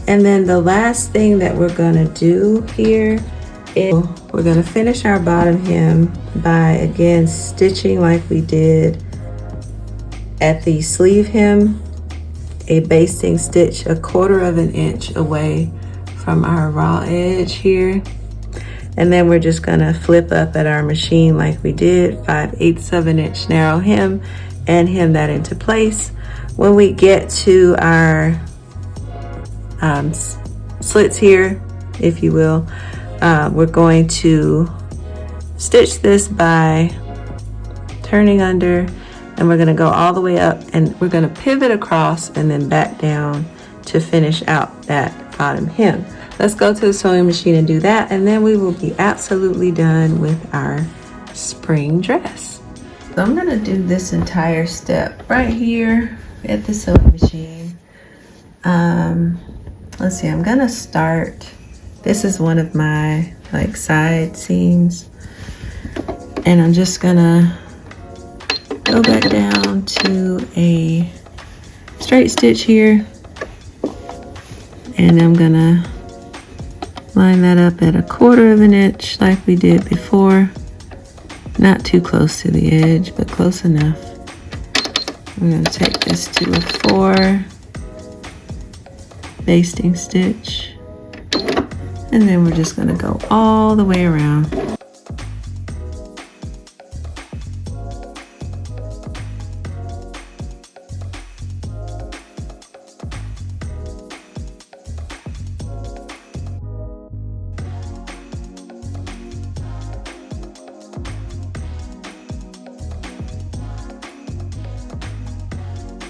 And then the last thing that we're gonna do here is we're gonna finish our bottom hem by, again, stitching like we did at the sleeve hem, a basting stitch 1/4 inch away from our raw edge here. And then we're just gonna flip up at our machine like we did, 5/8 of an inch narrow hem, and hem that into place. When we get to our slits here, if you will, we're going to stitch this by turning under, and we're going to go all the way up, and we're going to pivot across and then back down to finish out that bottom hem. Let's go to the sewing machine and do that, and then we will be absolutely done with our spring dress. So I'm going to do this entire step right here at the sewing machine. Let's see, I'm gonna start, this is one of my like side seams, and I'm just gonna go back down to a straight stitch here, and I'm gonna line that up at 1/4 inch like we did before. Not too close to the edge, but close enough. I'm going to take this to a 4 basting stitch, and then we're just going to go all the way around.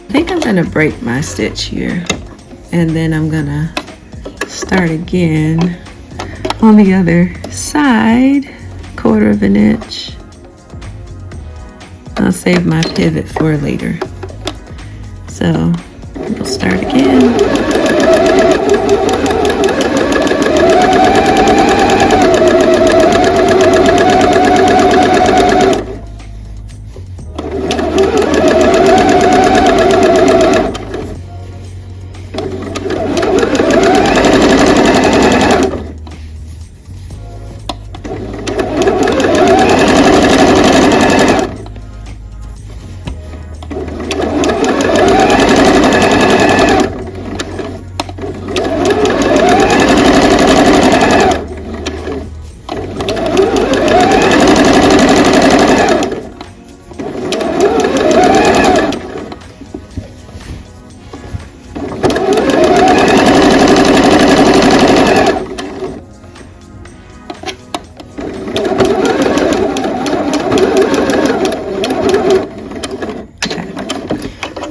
I think I'm gonna break my stitch here, and then I'm gonna start again on the other side, 1/4 inch. I'll save my pivot for later. So we'll start again.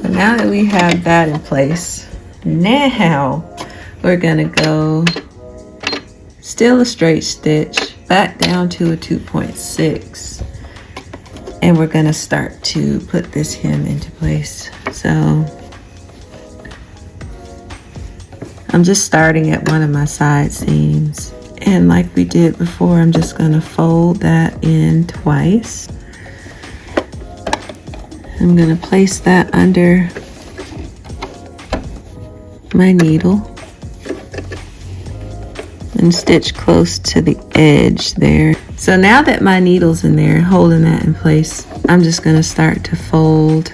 Now that we have that in place, now we're gonna go still a straight stitch back down to a 2.6, and we're gonna start to put this hem into place. So I'm just starting at one of my side seams, and like we did before, I'm just gonna fold that in twice. I'm going to place that under my needle and stitch close to the edge there. So now that my needle's in there holding that in place, I'm just going to start to fold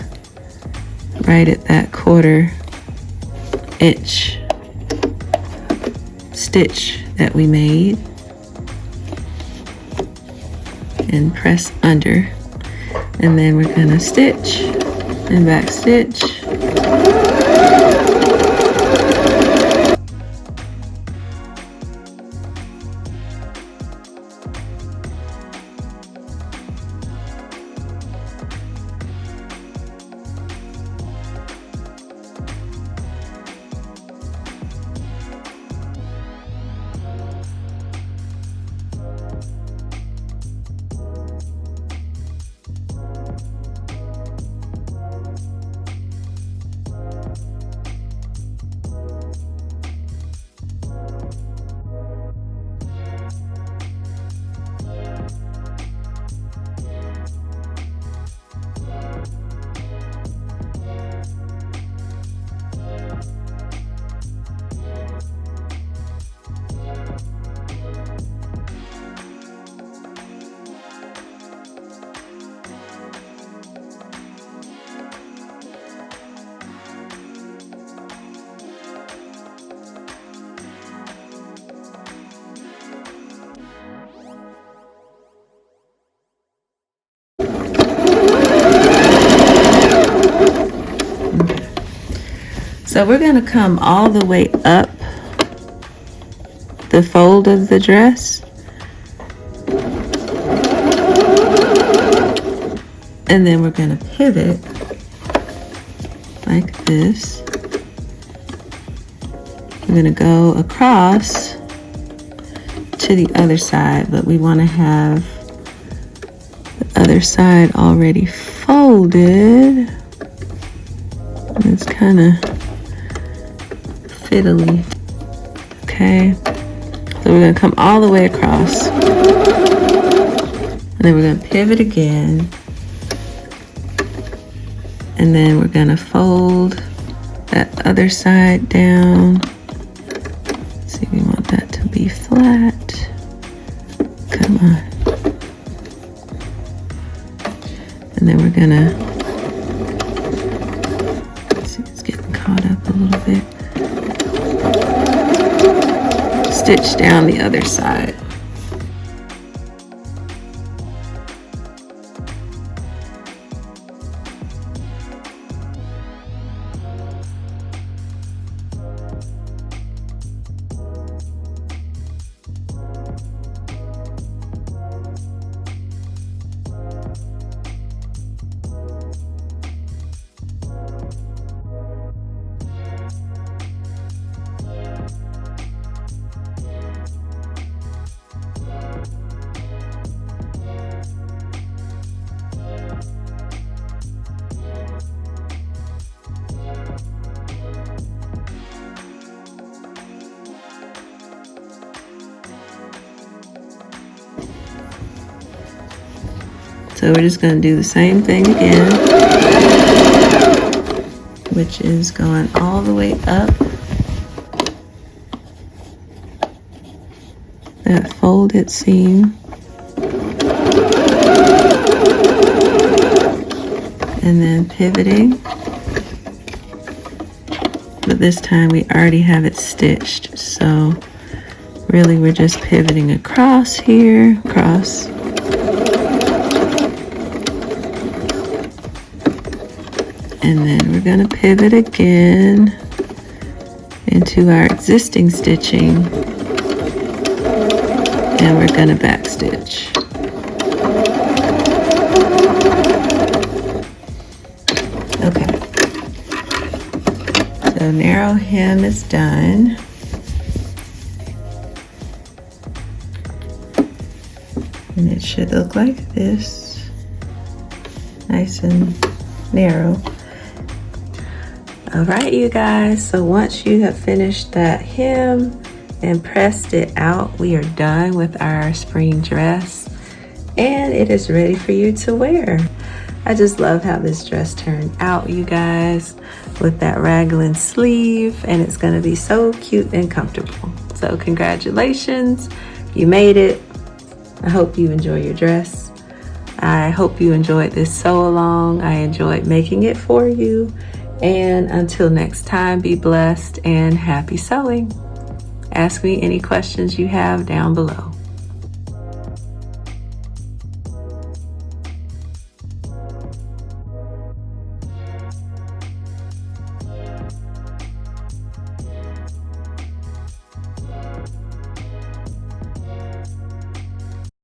right at that 1/4 inch stitch that we made and press under. And then we're gonna stitch and back stitch. So we're going to come all the way up the fold of the dress. And then we're going to pivot like this. We're going to go across to the other side, but we want to have the other side already folded. It's kind of fiddly. Okay, so we're going to come all the way across, and then we're going to pivot again, and then we're going to fold that other side down. Let's see, we want that to be flat. Come on. And then we're going to, see, it's getting caught up a little bit. Stitch down the other side. So we're just going to do the same thing again, which is going all the way up that folded seam, and then pivoting, but this time we already have it stitched, so really we're just pivoting across here, across. And then we're going to pivot again into our existing stitching, and we're going to backstitch. Okay, so narrow hem is done. And it should look like this, nice and narrow. All right, you guys, so once you have finished that hem and pressed it out, we are done with our spring dress, and it is ready for you to wear. I just love how this dress turned out, you guys, with that raglan sleeve, and it's gonna be so cute and comfortable. So congratulations, you made it. I hope you enjoy your dress. I hope you enjoyed this sew along. I enjoyed making it for you. And until next time, be blessed and happy sewing. Ask me any questions you have down below.